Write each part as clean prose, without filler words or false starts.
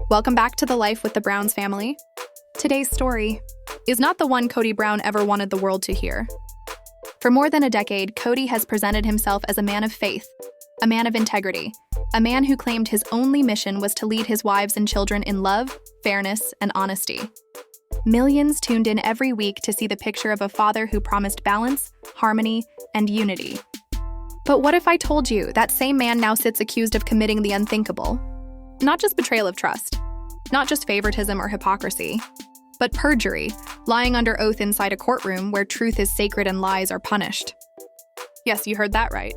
Welcome back to The Life with the Browns family. Today's story is not the one Kody Brown ever wanted the world to hear. For more than a decade, Kody has presented himself as a man of faith, a man of integrity, a man who claimed his only mission was to lead his wives and children in love, fairness, and honesty. Millions tuned in every week to see the picture of a father who promised balance, harmony, and unity. But what if I told you that same man now sits accused of committing the unthinkable? Not just betrayal of trust, not just favoritism or hypocrisy, but perjury, lying under oath inside a courtroom where truth is sacred and lies are punished. Yes, you heard that right.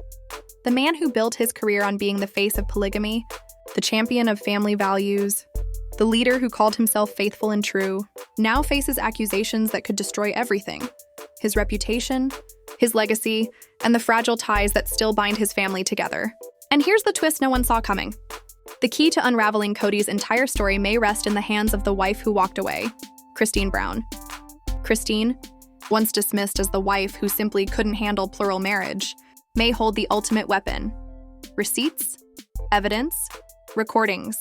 The man who built his career on being the face of polygamy, the champion of family values, the leader who called himself faithful and true, now faces accusations that could destroy everything: his reputation, his legacy, and the fragile ties that still bind his family together. And here's the twist no one saw coming. The key to unraveling Kody's entire story may rest in the hands of the wife who walked away, Kody Brown. Christine, once dismissed as the wife who simply couldn't handle plural marriage, may hold the ultimate weapon: receipts, evidence, recordings.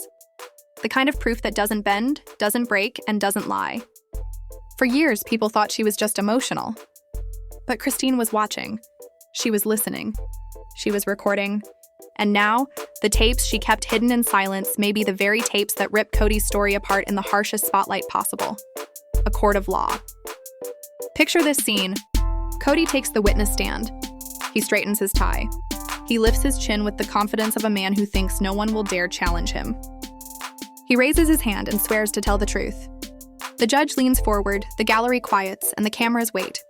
The kind of proof that doesn't bend, doesn't break, and doesn't lie. For years, people thought she was just emotional. But Christine was watching. She was listening. She was recording. And now, the tapes she kept hidden in silence may be the very tapes that rip Kody's story apart in the harshest spotlight possible: a court of law. Picture this scene. Kody takes the witness stand. He straightens his tie. He lifts his chin with the confidence of a man who thinks no one will dare challenge him. He raises his hand and swears to tell the truth. The judge leans forward, the gallery quiets, and the cameras wait.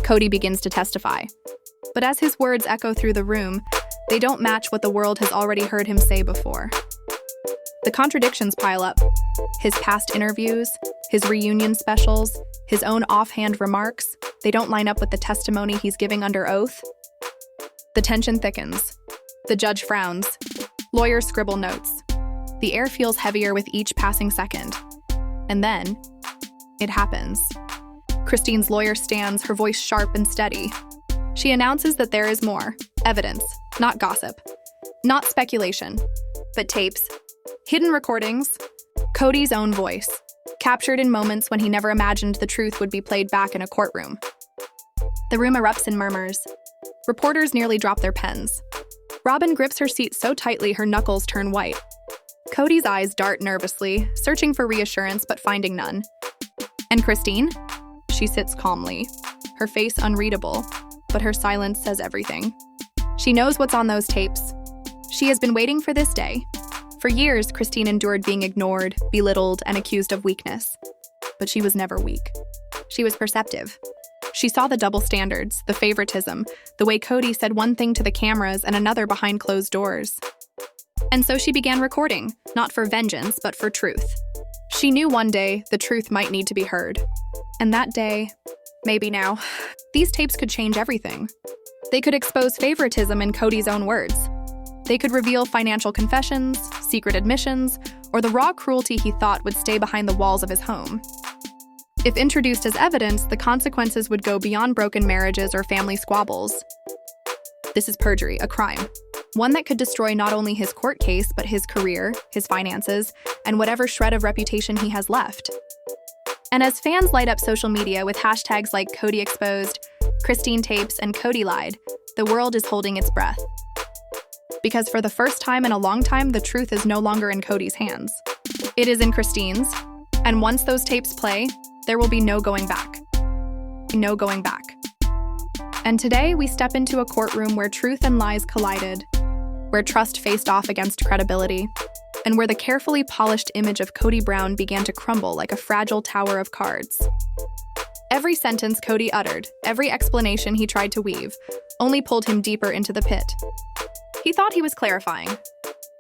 Kody begins to testify. But as his words echo through the room, they don't match what the world has already heard him say before. The contradictions pile up. His past interviews, his reunion specials, his own offhand remarks, they don't line up with the testimony he's giving under oath. The tension thickens. The judge frowns. Lawyers scribble notes. The air feels heavier with each passing second. And then, it happens. Christine's lawyer stands, her voice sharp and steady. She announces that there is more. Evidence, not gossip. Not speculation, but tapes. Hidden recordings. Kody's own voice, captured in moments when he never imagined the truth would be played back in a courtroom. The room erupts in murmurs. Reporters nearly drop their pens. Robin grips her seat so tightly her knuckles turn white. Kody's eyes dart nervously, searching for reassurance but finding none. And Christine? She sits calmly, her face unreadable, but her silence says everything. She knows what's on those tapes. She has been waiting for this day. For years, Christine endured being ignored, belittled, and accused of weakness. But she was never weak. She was perceptive. She saw the double standards, the favoritism, the way Kody said one thing to the cameras and another behind closed doors. And so she began recording, not for vengeance, but for truth. She knew one day the truth might need to be heard. And that day, maybe now, these tapes could change everything. They could expose favoritism in Kody's own words. They could reveal financial confessions, secret admissions, or the raw cruelty he thought would stay behind the walls of his home. If introduced as evidence, the consequences would go beyond broken marriages or family squabbles. This is perjury, a crime. One that could destroy not only his court case, but his career, his finances, and whatever shred of reputation he has left. And as fans light up social media with hashtags like Kody exposed, Christine tapes, and Kody lied, the world is holding its breath. Because for the first time in a long time, the truth is no longer in Kody's hands. It is in Christine's, and once those tapes play, there will be no going back. No going back. And today, we step into a courtroom where truth and lies collided, where trust faced off against credibility, and where the carefully polished image of Kody Brown began to crumble like a fragile tower of cards. Every sentence Kody uttered, every explanation he tried to weave, only pulled him deeper into the pit. He thought he was clarifying.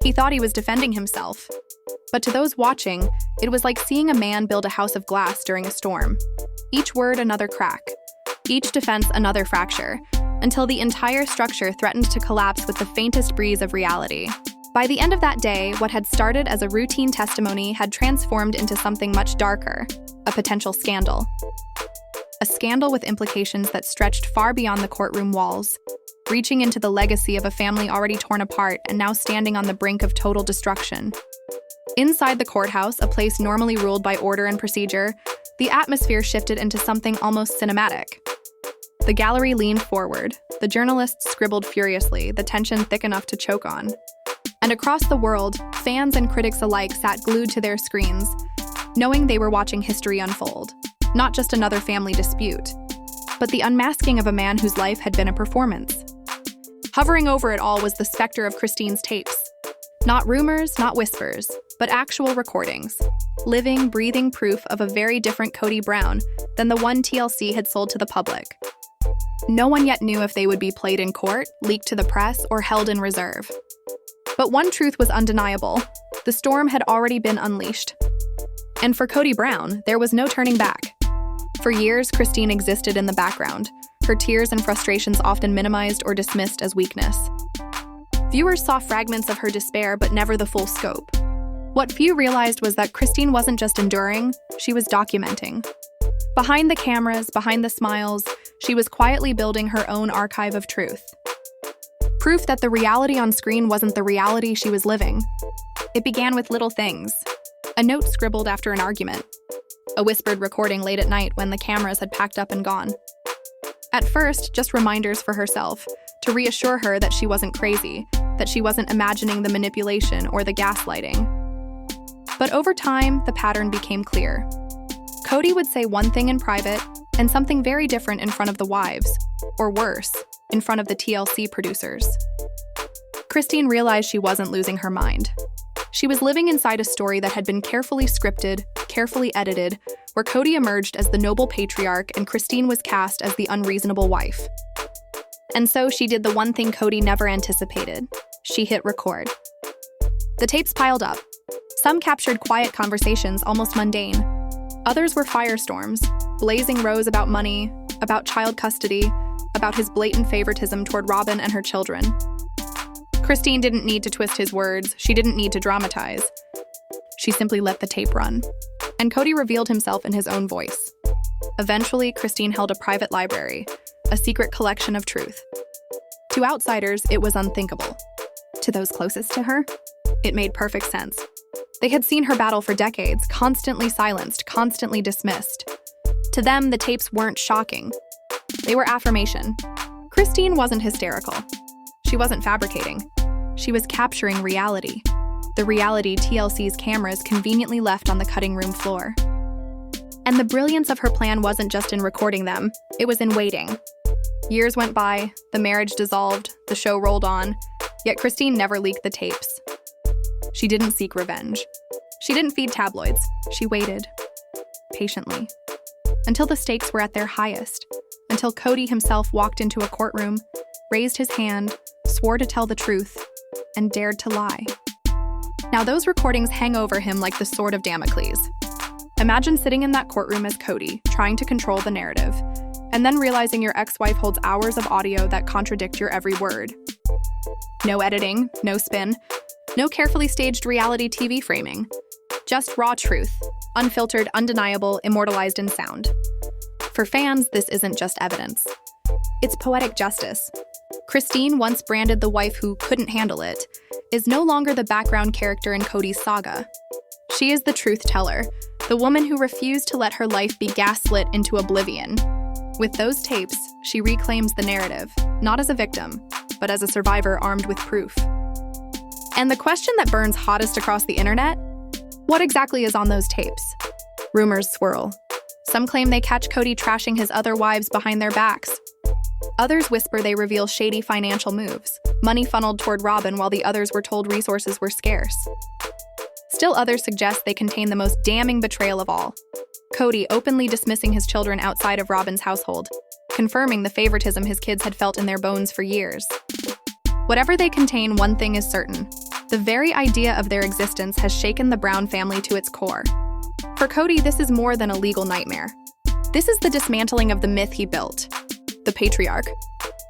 He thought he was defending himself. But to those watching, it was like seeing a man build a house of glass during a storm. Each word another crack, each defense another fracture, until the entire structure threatened to collapse with the faintest breeze of reality. By the end of that day, what had started as a routine testimony had transformed into something much darker, a potential scandal. a scandal with implications that stretched far beyond the courtroom walls, reaching into the legacy of a family already torn apart and now standing on the brink of total destruction. Inside the courthouse, a place normally ruled by order and procedure, the atmosphere shifted into something almost cinematic. The gallery leaned forward. The journalists scribbled furiously, the tension thick enough to choke on. And across the world, fans and critics alike sat glued to their screens, knowing they were watching history unfold. Not just another family dispute, but the unmasking of a man whose life had been a performance. Hovering over it all was the specter of Christine's tapes. Not rumors, not whispers, but actual recordings. Living, breathing proof of a very different Kody Brown than the one TLC had sold to the public. No one yet knew if they would be played in court, leaked to the press, or held in reserve. But one truth was undeniable. The storm had already been unleashed. And for Kody Brown, there was no turning back. For years, Christine existed in the background, her tears and frustrations often minimized or dismissed as weakness. Viewers saw fragments of her despair, but never the full scope. What few realized was that Christine wasn't just enduring, she was documenting. Behind the cameras, behind the smiles, she was quietly building her own archive of truth. Proof that the reality on screen wasn't the reality she was living. It began with little things. A note scribbled after an argument. A whispered recording late at night when the cameras had packed up and gone. At first, just reminders for herself, to reassure her that she wasn't crazy, that she wasn't imagining the manipulation or the gaslighting. But over time, the pattern became clear. Kody would say one thing in private and something very different in front of the wives, or worse, in front of the TLC producers. Christine realized she wasn't losing her mind. She was living inside a story that had been carefully scripted, carefully edited, where Kody emerged as the noble patriarch and Christine was cast as the unreasonable wife. And so she did the one thing Kody never anticipated. She hit record. The tapes piled up. Some captured quiet conversations, almost mundane. Others were firestorms, blazing rows about money, about child custody, about his blatant favoritism toward Robyn and her children. Christine didn't need to twist his words. She didn't need to dramatize. She simply let the tape run. And Kody revealed himself in his own voice. Eventually, Christine held a private library, a secret collection of truth. To outsiders, it was unthinkable. To those closest to her, it made perfect sense. They had seen her battle for decades, constantly silenced, constantly dismissed. To them, the tapes weren't shocking. They were affirmation. Christine wasn't hysterical. She wasn't fabricating. She was capturing reality. The reality TLC's cameras conveniently left on the cutting room floor. And the brilliance of her plan wasn't just in recording them, it was in waiting. Years went by, the marriage dissolved, the show rolled on, yet Christine never leaked the tapes. She didn't seek revenge. She didn't feed tabloids. She waited, patiently, until the stakes were at their highest, until Kody himself walked into a courtroom, raised his hand, swore to tell the truth, and dared to lie. Now those recordings hang over him like the sword of Damocles. Imagine sitting in that courtroom as Kody, trying to control the narrative, and then realizing your ex-wife holds hours of audio that contradict your every word. No editing, no spin, no carefully staged reality TV framing. Just raw truth, unfiltered, undeniable, immortalized in sound. For fans, this isn't just evidence. It's poetic justice. Christine, once branded the wife who couldn't handle it, is no longer the background character in Kody's saga. She is the truth teller, the woman who refused to let her life be gaslit into oblivion. With those tapes, she reclaims the narrative, not as a victim, but as a survivor armed with proof. And the question that burns hottest across the internet? What exactly is on those tapes? Rumors swirl. Some claim they catch Kody trashing his other wives behind their backs. Others whisper they reveal shady financial moves, money funneled toward Robyn while the others were told resources were scarce. Still others suggest they contain the most damning betrayal of all. Kody openly dismissing his children outside of Robyn's household, confirming the favoritism his kids had felt in their bones for years. Whatever they contain, one thing is certain. The very idea of their existence has shaken the Brown family to its core. For Kody, this is more than a legal nightmare. This is the dismantling of the myth he built. The patriarch,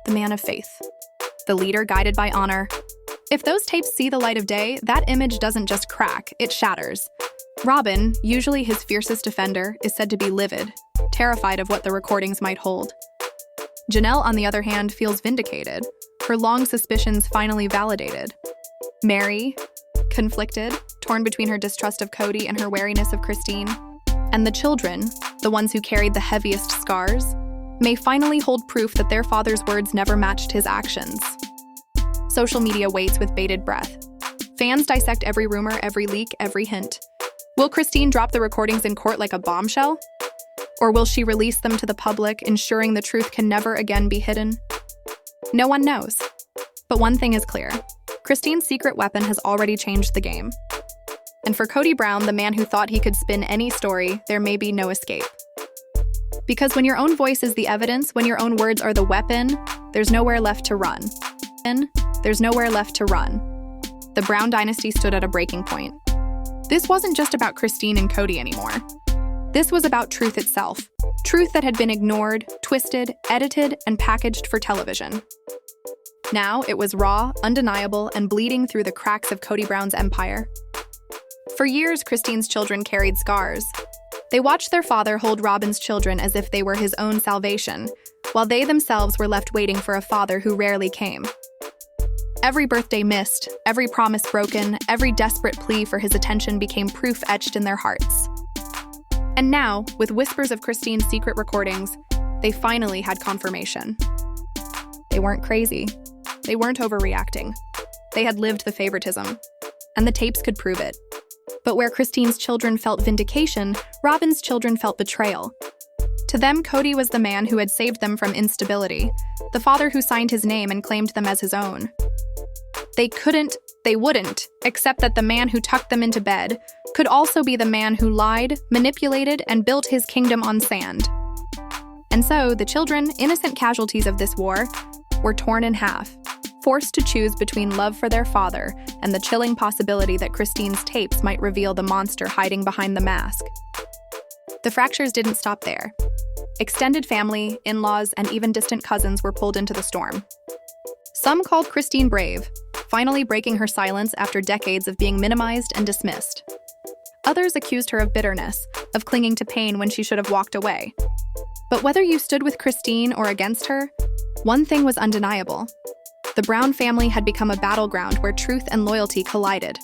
the man of faith, the leader guided by honor. If those tapes see the light of day, that image doesn't just crack, it shatters. Robyn, usually his fiercest defender, is said to be livid, terrified of what the recordings might hold. Janelle, on the other hand, feels vindicated, her long suspicions finally validated. Mary, conflicted, torn between her distrust of Kody and her wariness of Christine. And the children, the ones who carried the heaviest scars, may finally hold proof that their father's words never matched his actions. Social media waits with bated breath. Fans dissect every rumor, every leak, every hint. Will Christine drop the recordings in court like a bombshell? Or will she release them to the public, ensuring the truth can never again be hidden? No one knows. But one thing is clear. Christine's secret weapon has already changed the game. And for Kody Brown, the man who thought he could spin any story, there may be no escape. Because when your own voice is the evidence, when your own words are the weapon, there's nowhere left to run. There's nowhere left to run. The Brown dynasty stood at a breaking point. This wasn't just about Christine and Kody anymore. This was about truth itself. Truth that had been ignored, twisted, edited, and packaged for television. Now it was raw, undeniable, and bleeding through the cracks of Kody Brown's empire. For years, Christine's children carried scars. They watched their father hold Robyn's children as if they were his own salvation, while they themselves were left waiting for a father who rarely came. Every birthday missed, every promise broken, every desperate plea for his attention became proof etched in their hearts. And now, with whispers of Christine's secret recordings, they finally had confirmation. They weren't crazy. They weren't overreacting. They had lived the favoritism, and the tapes could prove it. But where Christine's children felt vindication, Robyn's children felt betrayal. To them, Kody was the man who had saved them from instability, the father who signed his name and claimed them as his own. They wouldn't accept that the man who tucked them into bed could also be the man who lied, manipulated, and built his kingdom on sand. And so, the children, innocent casualties of this war, were torn in half, forced to choose between love for their father and the chilling possibility that Christine's tapes might reveal the monster hiding behind the mask. The fractures didn't stop there. Extended family, in-laws, and even distant cousins were pulled into the storm. Some called Christine brave, finally breaking her silence after decades of being minimized and dismissed. Others accused her of bitterness, of clinging to pain when she should have walked away. But whether you stood with Christine or against her, one thing was undeniable. The Brown family had become a battleground where truth and loyalty collided.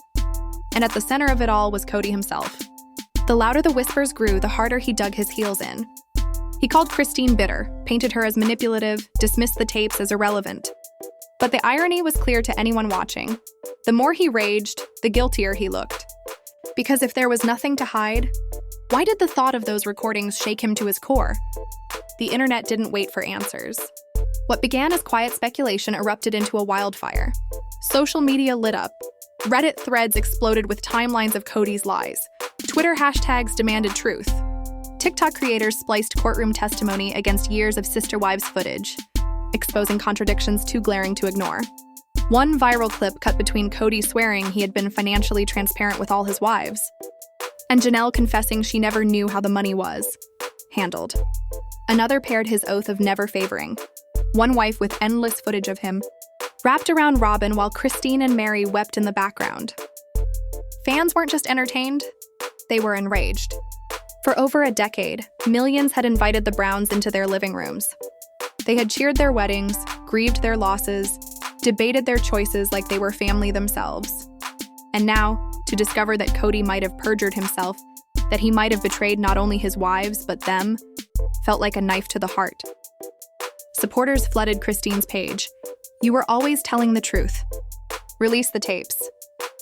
And at the center of it all was Kody himself. The louder the whispers grew, the harder he dug his heels in. He called Christine bitter, painted her as manipulative, dismissed the tapes as irrelevant. But the irony was clear to anyone watching. The more he raged, the guiltier he looked. Because if there was nothing to hide, why did the thought of those recordings shake him to his core? The internet didn't wait for answers. What began as quiet speculation erupted into a wildfire. Social media lit up. Reddit threads exploded with timelines of Kody's lies. Twitter hashtags demanded truth. TikTok creators spliced courtroom testimony against years of sister wives footage, exposing contradictions too glaring to ignore. One viral clip cut between Kody swearing he had been financially transparent with all his wives, and Janelle confessing she never knew how the money was handled. Another paired his oath of never favoring. One wife with endless footage of him, wrapped around Robyn while Christine and Mary wept in the background. Fans weren't just entertained, they were enraged. For over a decade, millions had invited the Browns into their living rooms. They had cheered their weddings, grieved their losses, debated their choices like they were family themselves. And now, to discover that Kody might have perjured himself, that he might have betrayed not only his wives, but them, felt like a knife to the heart. Supporters flooded Christine's page. You were always telling the truth. Release the tapes.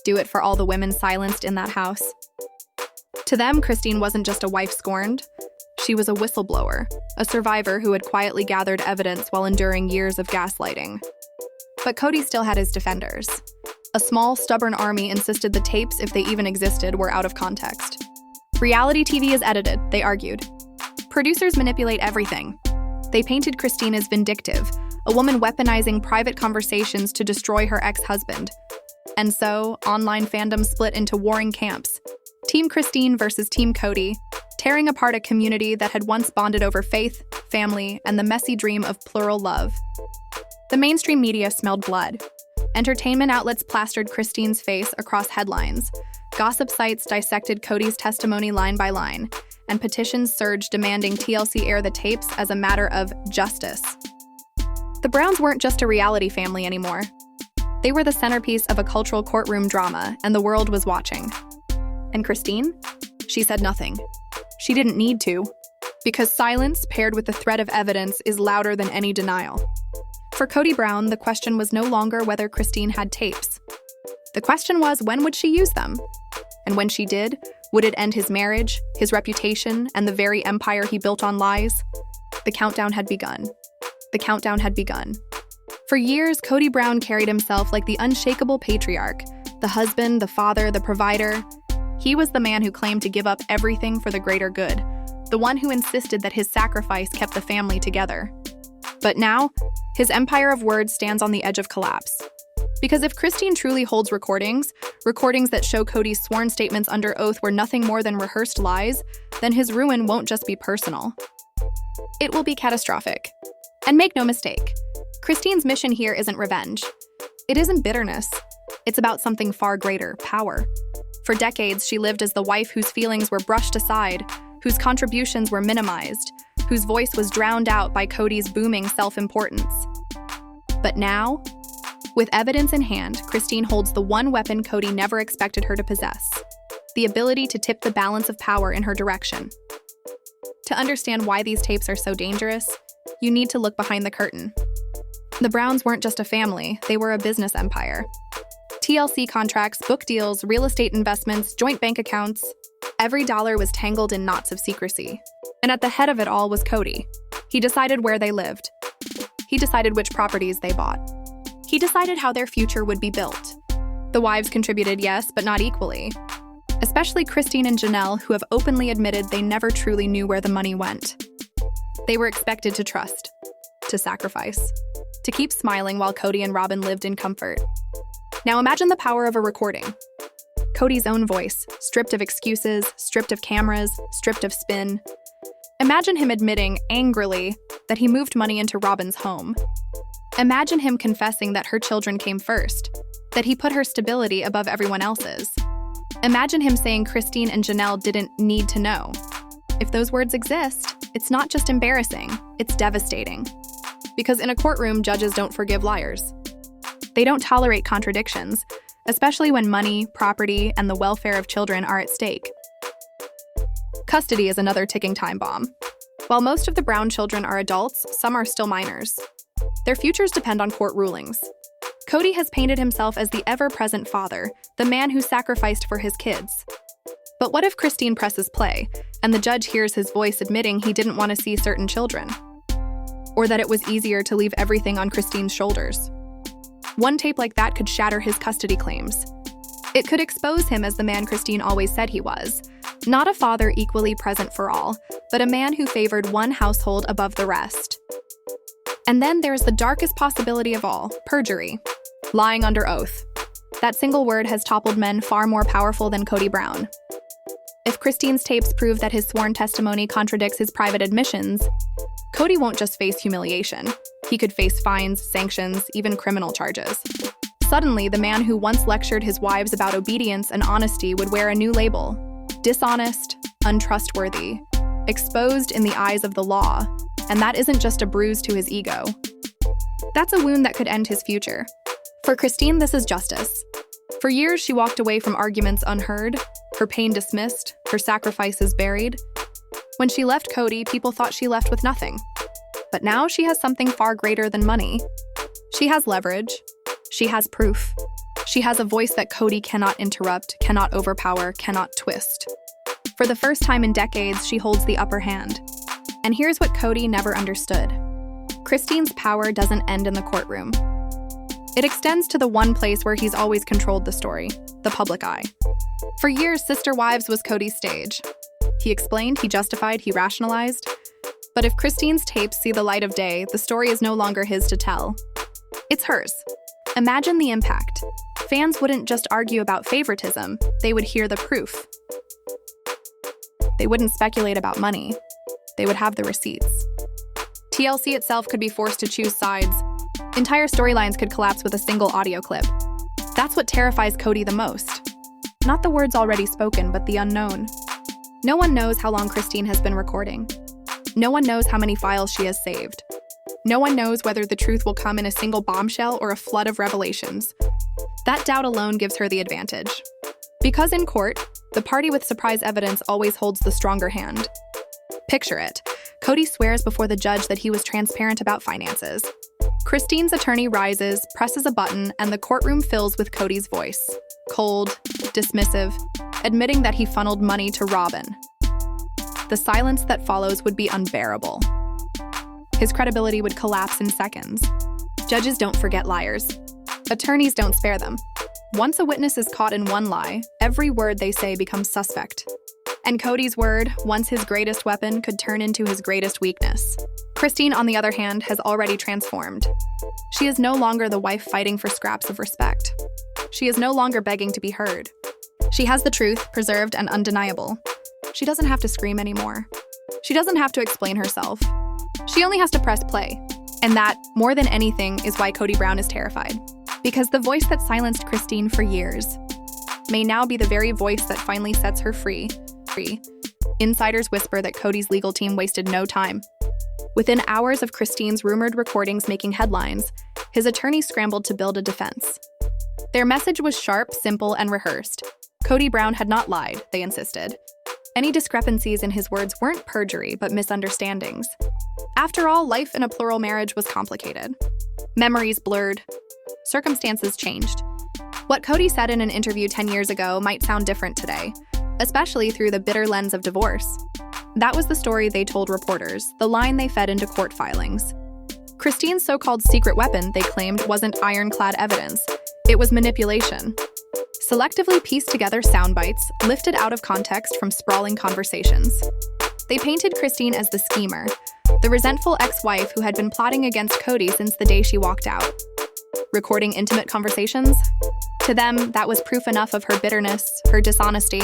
Do it for all the women silenced in that house. To them, Christine wasn't just a wife scorned. She was a whistleblower, a survivor who had quietly gathered evidence while enduring years of gaslighting. But Kody still had his defenders. A small, stubborn army insisted the tapes, if they even existed, were out of context. Reality TV is edited, they argued. Producers manipulate everything. They painted Christine as vindictive, a woman weaponizing private conversations to destroy her ex-husband. And so, online fandom split into warring camps. Team Christine versus Team Kody, tearing apart a community that had once bonded over faith, family, and the messy dream of plural love. The mainstream media smelled blood. Entertainment outlets plastered Christine's face across headlines. Gossip sites dissected Kody's testimony line by line. and petitions surged demanding TLC air the tapes as a matter of justice. The Browns weren't just a reality family anymore. They were the centerpiece of a cultural courtroom drama, and the world was watching. And Christine? She said nothing. She didn't need to, because silence paired with the threat of evidence is louder than any denial. For Kody Brown, the question was no longer whether Christine had tapes. The question was, when would she use them? And when she did, would it end his marriage, his reputation, and the very empire he built on lies? The countdown had begun. The countdown had begun. For years, Kody Brown carried himself like the unshakable patriarch, the husband, the father, the provider. He was the man who claimed to give up everything for the greater good, the one who insisted that his sacrifice kept the family together. But now, his empire of words stands on the edge of collapse. Because if Christine truly holds recordings that show Kody's sworn statements under oath were nothing more than rehearsed lies, then his ruin won't just be personal. It will be catastrophic. And make no mistake, Christine's mission here isn't revenge. It isn't bitterness. It's about something far greater, power. For decades, she lived as the wife whose feelings were brushed aside, whose contributions were minimized, whose voice was drowned out by Kody's booming self-importance. But now, with evidence in hand, Christine holds the one weapon Kody never expected her to possess: the ability to tip the balance of power in her direction. To understand why these tapes are so dangerous, you need to look behind the curtain. The Browns weren't just a family, they were a business empire. TLC contracts, book deals, real estate investments, joint bank accounts. Every dollar was tangled in knots of secrecy. And at the head of it all was Kody. He decided where they lived. He decided which properties they bought. He decided how their future would be built. The wives contributed, yes, but not equally. Especially Christine and Janelle, who have openly admitted they never truly knew where the money went. They were expected to trust, to sacrifice, to keep smiling while Kody and Robyn lived in comfort. Now imagine the power of a recording. Kody's own voice, stripped of excuses, stripped of cameras, stripped of spin. Imagine him admitting, angrily, that he moved money into Robyn's home. Imagine him confessing that her children came first, that he put her stability above everyone else's. Imagine him saying Christine and Janelle didn't need to know. If those words exist, it's not just embarrassing, it's devastating. Because in a courtroom, judges don't forgive liars. They don't tolerate contradictions, especially when money, property, and the welfare of children are at stake. Custody is another ticking time bomb. While most of the Brown children are adults, some are still minors. Their futures depend on court rulings. Kody has painted himself as the ever-present father, the man who sacrificed for his kids. But what if Christine presses play, and the judge hears his voice admitting he didn't want to see certain children? Or that it was easier to leave everything on Christine's shoulders? One tape like that could shatter his custody claims. It could expose him as the man Christine always said he was. Not a father equally present for all, but a man who favored one household above the rest. And then there's the darkest possibility of all, perjury. Lying under oath. That single word has toppled men far more powerful than Kody Brown. If Christine's tapes prove that his sworn testimony contradicts his private admissions, Kody won't just face humiliation. He could face fines, sanctions, even criminal charges. Suddenly, the man who once lectured his wives about obedience and honesty would wear a new label: dishonest, untrustworthy, exposed in the eyes of the law. And that isn't just a bruise to his ego. That's a wound that could end his future. For Christine, this is justice. For years, she walked away from arguments unheard, her pain dismissed, her sacrifices buried. When she left Kody, people thought she left with nothing. But now she has something far greater than money. She has leverage. She has proof. She has a voice that Kody cannot interrupt, cannot overpower, cannot twist. For the first time in decades, she holds the upper hand. And here's what Kody never understood. Christine's power doesn't end in the courtroom. It extends to the one place where he's always controlled the story, the public eye. For years, Sister Wives was Kody's stage. He explained, he justified, he rationalized. But if Christine's tapes see the light of day, the story is no longer his to tell. It's hers. Imagine the impact. Fans wouldn't just argue about favoritism, they would hear the proof. They wouldn't speculate about money. They would have the receipts. TLC itself could be forced to choose sides. Entire storylines could collapse with a single audio clip. That's what terrifies Kody the most. Not the words already spoken, but the unknown. No one knows how long Christine has been recording. No one knows how many files she has saved. No one knows whether the truth will come in a single bombshell or a flood of revelations. That doubt alone gives her the advantage. Because in court, the party with surprise evidence always holds the stronger hand. Picture it. Kody swears before the judge that he was transparent about finances. Christine's attorney rises, presses a button, and the courtroom fills with Kody's voice. Cold, dismissive, admitting that he funneled money to Robin. The silence that follows would be unbearable. His credibility would collapse in seconds. Judges don't forget liars. Attorneys don't spare them. Once a witness is caught in one lie, every word they say becomes suspect. And Kody's word, once his greatest weapon, could turn into his greatest weakness. Christine, on the other hand, has already transformed. She is no longer the wife fighting for scraps of respect. She is no longer begging to be heard. She has the truth, preserved and undeniable. She doesn't have to scream anymore. She doesn't have to explain herself. She only has to press play. And that, more than anything, is why Kody Brown is terrified. Because the voice that silenced Christine for years may now be the very voice that finally sets her free. Insiders whisper that Kody's legal team wasted no time. Within hours of Christine's rumored recordings making headlines, his attorney scrambled to build a defense. Their message was sharp, simple, and rehearsed. Kody Brown had not lied, they insisted. Any discrepancies in his words weren't perjury, but misunderstandings. After all, life in a plural marriage was complicated. Memories blurred. Circumstances changed. What Kody said in an interview 10 years ago might sound different today, especially through the bitter lens of divorce. That was the story they told reporters, the line they fed into court filings. Christine's so-called secret weapon, they claimed, wasn't ironclad evidence. It was manipulation. Selectively pieced together sound bites, lifted out of context from sprawling conversations. They painted Christine as the schemer, the resentful ex-wife who had been plotting against Kody since the day she walked out. Recording intimate conversations? To them, that was proof enough of her bitterness, her dishonesty.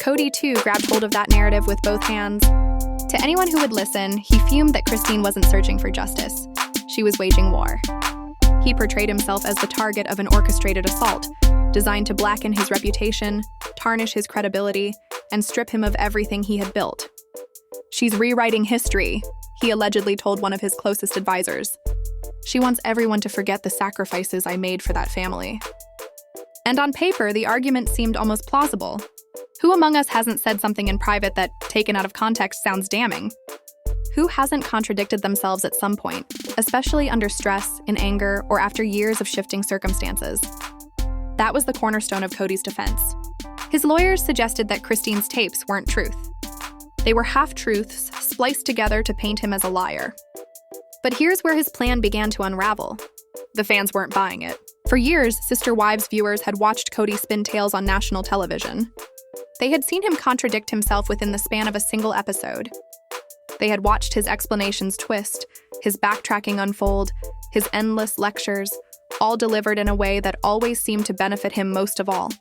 Kody, too, grabbed hold of that narrative with both hands. To anyone who would listen, he fumed that Christine wasn't searching for justice. She was waging war. He portrayed himself as the target of an orchestrated assault, designed to blacken his reputation, tarnish his credibility, and strip him of everything he had built. "She's rewriting history," he allegedly told one of his closest advisors. "She wants everyone to forget the sacrifices I made for that family." And on paper, the argument seemed almost plausible. Who among us hasn't said something in private that, taken out of context, sounds damning? Who hasn't contradicted themselves at some point, especially under stress, in anger, or after years of shifting circumstances? That was the cornerstone of Kody's defense. His lawyers suggested that Christine's tapes weren't truth. They were half-truths spliced together to paint him as a liar. But here's where his plan began to unravel. The fans weren't buying it. For years, Sister Wives viewers had watched Kody spin tales on national television. They had seen him contradict himself within the span of a single episode. They had watched his explanations twist, his backtracking unfold, his endless lectures, all delivered in a way that always seemed to benefit him most of all.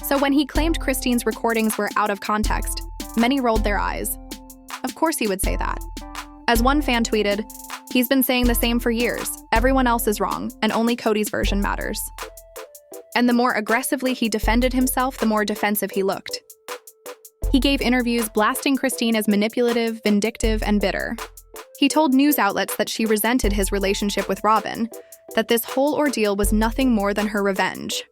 So when he claimed Christine's recordings were out of context, many rolled their eyes. Of course he would say that. As one fan tweeted, "He's been saying the same for years. Everyone else is wrong, and only Kody's version matters." And the more aggressively he defended himself, the more defensive he looked. He gave interviews blasting Christine as manipulative, vindictive, and bitter. He told news outlets that she resented his relationship with Robin, that this whole ordeal was nothing more than her revenge.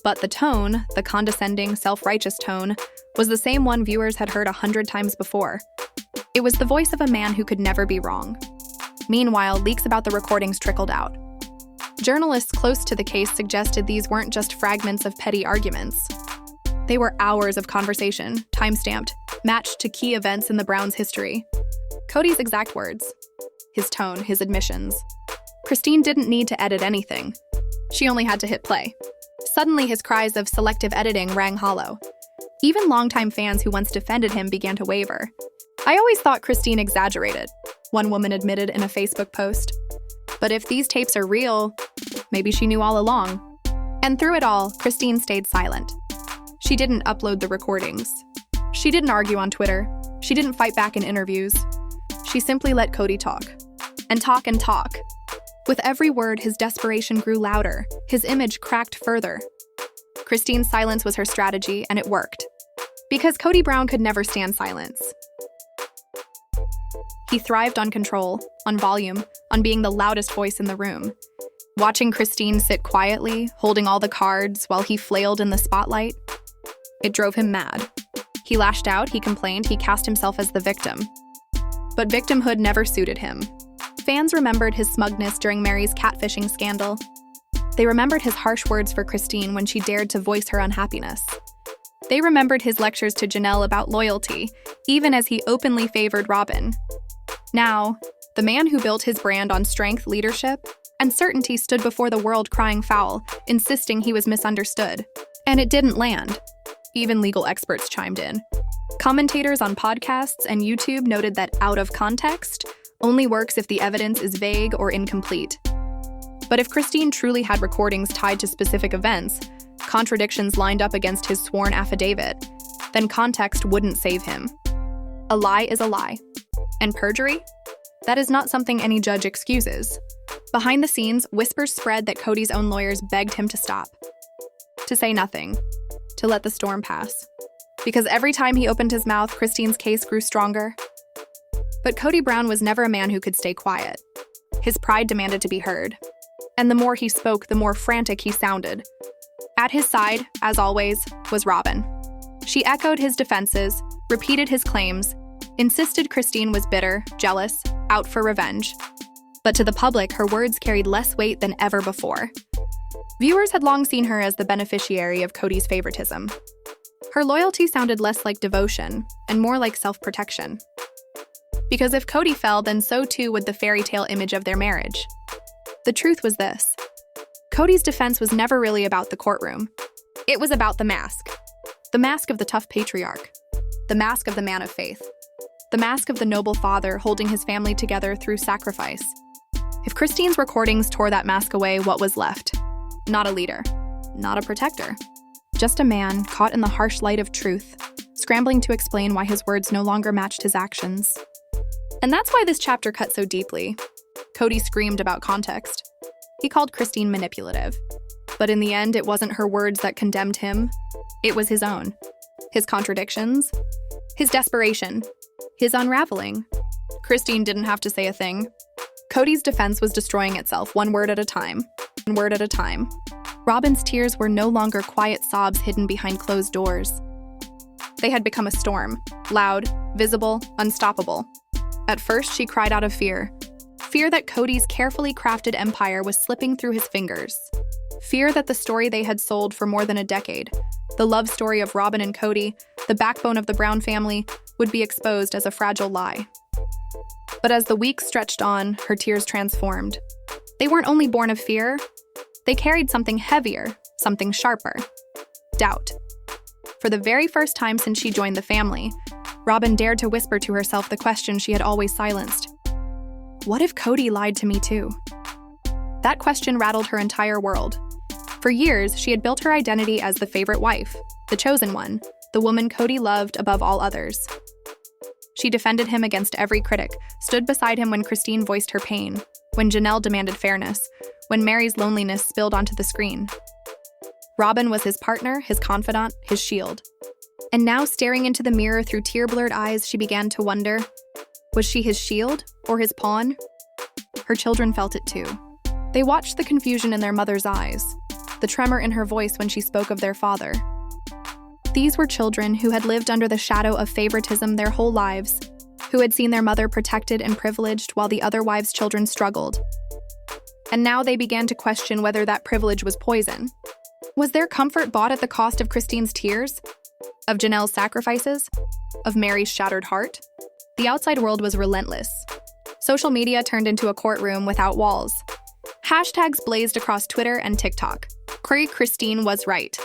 But the tone, the condescending, self-righteous tone, was the same one viewers had heard 100 times before. It was the voice of a man who could never be wrong. Meanwhile, leaks about the recordings trickled out. Journalists close to the case suggested these weren't just fragments of petty arguments. They were hours of conversation, time-stamped, matched to key events in the Browns' history. Kody's exact words, his tone, his admissions. Christine didn't need to edit anything. She only had to hit play. Suddenly, his cries of selective editing rang hollow. Even longtime fans who once defended him began to waver. "I always thought Christine exaggerated," one woman admitted in a Facebook post. "But if these tapes are real, maybe she knew all along." And through it all, Christine stayed silent. She didn't upload the recordings. She didn't argue on Twitter. She didn't fight back in interviews. She simply let Kody talk. And talk and talk. With every word, his desperation grew louder. His image cracked further. Christine's silence was her strategy, and it worked. Because Kody Brown could never stand silence. He thrived on control, on volume, on being the loudest voice in the room. Watching Christine sit quietly, holding all the cards while he flailed in the spotlight, it drove him mad. He lashed out, he complained, he cast himself as the victim. But victimhood never suited him. Fans remembered his smugness during Mary's catfishing scandal. They remembered his harsh words for Christine when she dared to voice her unhappiness. They remembered his lectures to Janelle about loyalty, even as he openly favored Robin. Now, the man who built his brand on strength, leadership, and certainty stood before the world crying foul, insisting he was misunderstood. And it didn't land. Even legal experts chimed in. Commentators on podcasts and YouTube noted that out of context only works if the evidence is vague or incomplete. But if Christine truly had recordings tied to specific events, contradictions lined up against his sworn affidavit, then context wouldn't save him. A lie is a lie. And perjury? That is not something any judge excuses. Behind the scenes, whispers spread that Kody's own lawyers begged him to stop. To say nothing. To let the storm pass. Because every time he opened his mouth, Christine's case grew stronger. But Kody Brown was never a man who could stay quiet. His pride demanded to be heard. And the more he spoke, the more frantic he sounded. At his side, as always, was Robin. She echoed his defenses, repeated his claims, insisted Christine was bitter, jealous, out for revenge. But to the public, her words carried less weight than ever before. Viewers had long seen her as the beneficiary of Kody's favoritism. Her loyalty sounded less like devotion and more like self-protection. Because if Kody fell, then so too would the fairy tale image of their marriage. The truth was this. Kody's defense was never really about the courtroom. It was about the mask. The mask of the tough patriarch. The mask of the man of faith. The mask of the noble father holding his family together through sacrifice. If Christine's recordings tore that mask away, what was left? Not a leader. Not a protector. Just a man caught in the harsh light of truth, scrambling to explain why his words no longer matched his actions. And that's why this chapter cut so deeply. Kody screamed about context. He called Christine manipulative. But in the end, it wasn't her words that condemned him. It was his own. His contradictions. His desperation. His unraveling. Christine didn't have to say a thing. Kody's defense was destroying itself, one word at a time. One word at a time. Robin's tears were no longer quiet sobs hidden behind closed doors. They had become a storm. Loud, visible, unstoppable. At first, she cried out of fear. Fear that Kody's carefully crafted empire was slipping through his fingers. Fear that the story they had sold for more than a decade, the love story of Robin and Kody, the backbone of the Brown family, would be exposed as a fragile lie. But as the weeks stretched on, her tears transformed. They weren't only born of fear, they carried something heavier, something sharper. Doubt. For the very first time since she joined the family, Robin dared to whisper to herself the question she had always silenced. What if Kody lied to me too? That question rattled her entire world. For years, she had built her identity as the favorite wife, the chosen one, the woman Kody loved above all others. She defended him against every critic, stood beside him when Christine voiced her pain, when Janelle demanded fairness, when Mary's loneliness spilled onto the screen. Robin was his partner, his confidant, his shield. And now, staring into the mirror through tear-blurred eyes, she began to wonder, was she his shield or his pawn? Her children felt it too. They watched the confusion in their mother's eyes, the tremor in her voice when she spoke of their father. These were children who had lived under the shadow of favoritism their whole lives, who had seen their mother protected and privileged while the other wives' children struggled. And now they began to question whether that privilege was poison. Was their comfort bought at the cost of Christine's tears? Of Janelle's sacrifices? Of Mary's shattered heart? The outside world was relentless. Social media turned into a courtroom without walls. Hashtags blazed across Twitter and TikTok. Christine was right.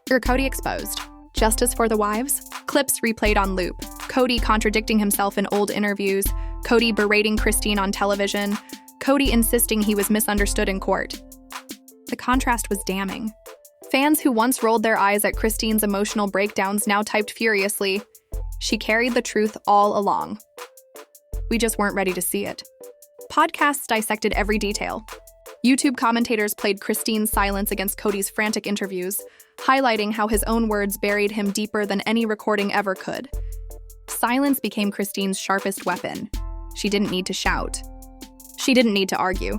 Kody exposed. Justice for the wives? Clips replayed on loop. Kody contradicting himself in old interviews. Kody berating Christine on television. Kody insisting he was misunderstood in court. The contrast was damning. Fans who once rolled their eyes at Christine's emotional breakdowns now typed furiously, "She carried the truth all along. We just weren't ready to see it." Podcasts dissected every detail. YouTube commentators played Christine's silence against Kody's frantic interviews, highlighting how his own words buried him deeper than any recording ever could. Silence became Christine's sharpest weapon. She didn't need to shout. She didn't need to argue.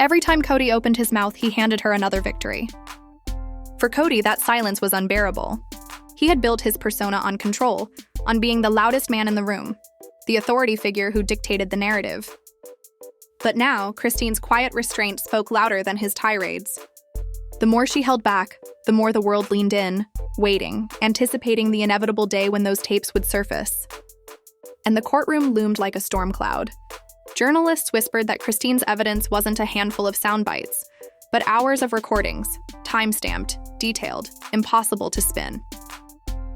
Every time Kody opened his mouth, he handed her another victory. For Kody, that silence was unbearable. He had built his persona on control, on being the loudest man in the room, the authority figure who dictated the narrative. But now, Christine's quiet restraint spoke louder than his tirades. The more she held back, the more the world leaned in, waiting, anticipating the inevitable day when those tapes would surface. And the courtroom loomed like a storm cloud. Journalists whispered that Christine's evidence wasn't a handful of sound bites, but hours of recordings, time-stamped, detailed, impossible to spin.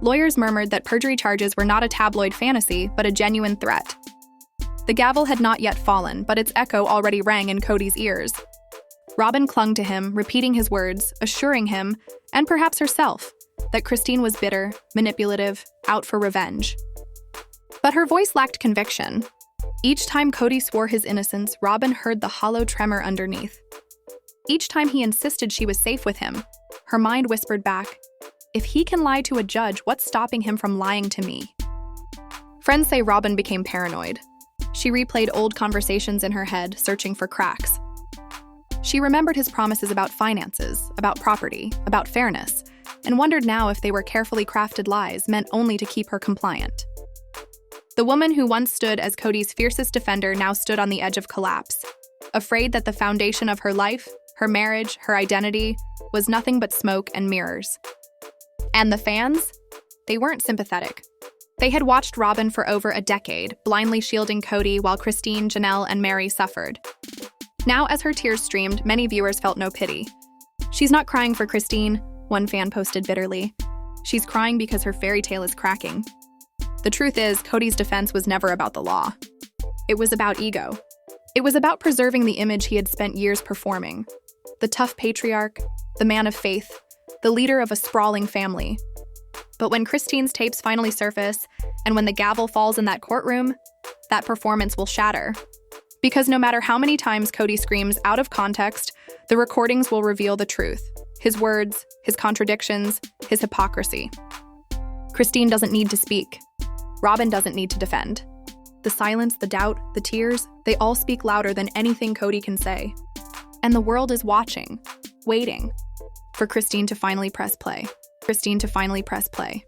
Lawyers murmured that perjury charges were not a tabloid fantasy, but a genuine threat. The gavel had not yet fallen, but its echo already rang in Kody's ears. Robyn clung to him, repeating his words, assuring him, and perhaps herself, that Christine was bitter, manipulative, out for revenge. But her voice lacked conviction. Each time Kody swore his innocence, Robyn heard the hollow tremor underneath. Each time he insisted she was safe with him, her mind whispered back, "If he can lie to a judge, what's stopping him from lying to me?" Friends say Robyn became paranoid. She replayed old conversations in her head, searching for cracks. She remembered his promises about finances, about property, about fairness, and wondered now if they were carefully crafted lies meant only to keep her compliant. The woman who once stood as Kody's fiercest defender now stood on the edge of collapse, afraid that the foundation of her life, her marriage, her identity, was nothing but smoke and mirrors. And the fans? They weren't sympathetic. They had watched Robyn for over a decade, blindly shielding Kody while Christine, Janelle, and Mary suffered. Now, as her tears streamed, many viewers felt no pity. "She's not crying for Christine," one fan posted bitterly. "She's crying because her fairy tale is cracking." The truth is, Kody's defense was never about the law. It was about ego. It was about preserving the image he had spent years performing. The tough patriarch, the man of faith, the leader of a sprawling family. But when Christine's tapes finally surface, and when the gavel falls in that courtroom, that performance will shatter. Because no matter how many times Kody screams out of context, the recordings will reveal the truth. His words, his contradictions, his hypocrisy. Christine doesn't need to speak. Robyn doesn't need to defend. The silence, the doubt, the tears, they all speak louder than anything Kody can say. And the world is watching, waiting, for Christine to finally press play. Christine to finally press play.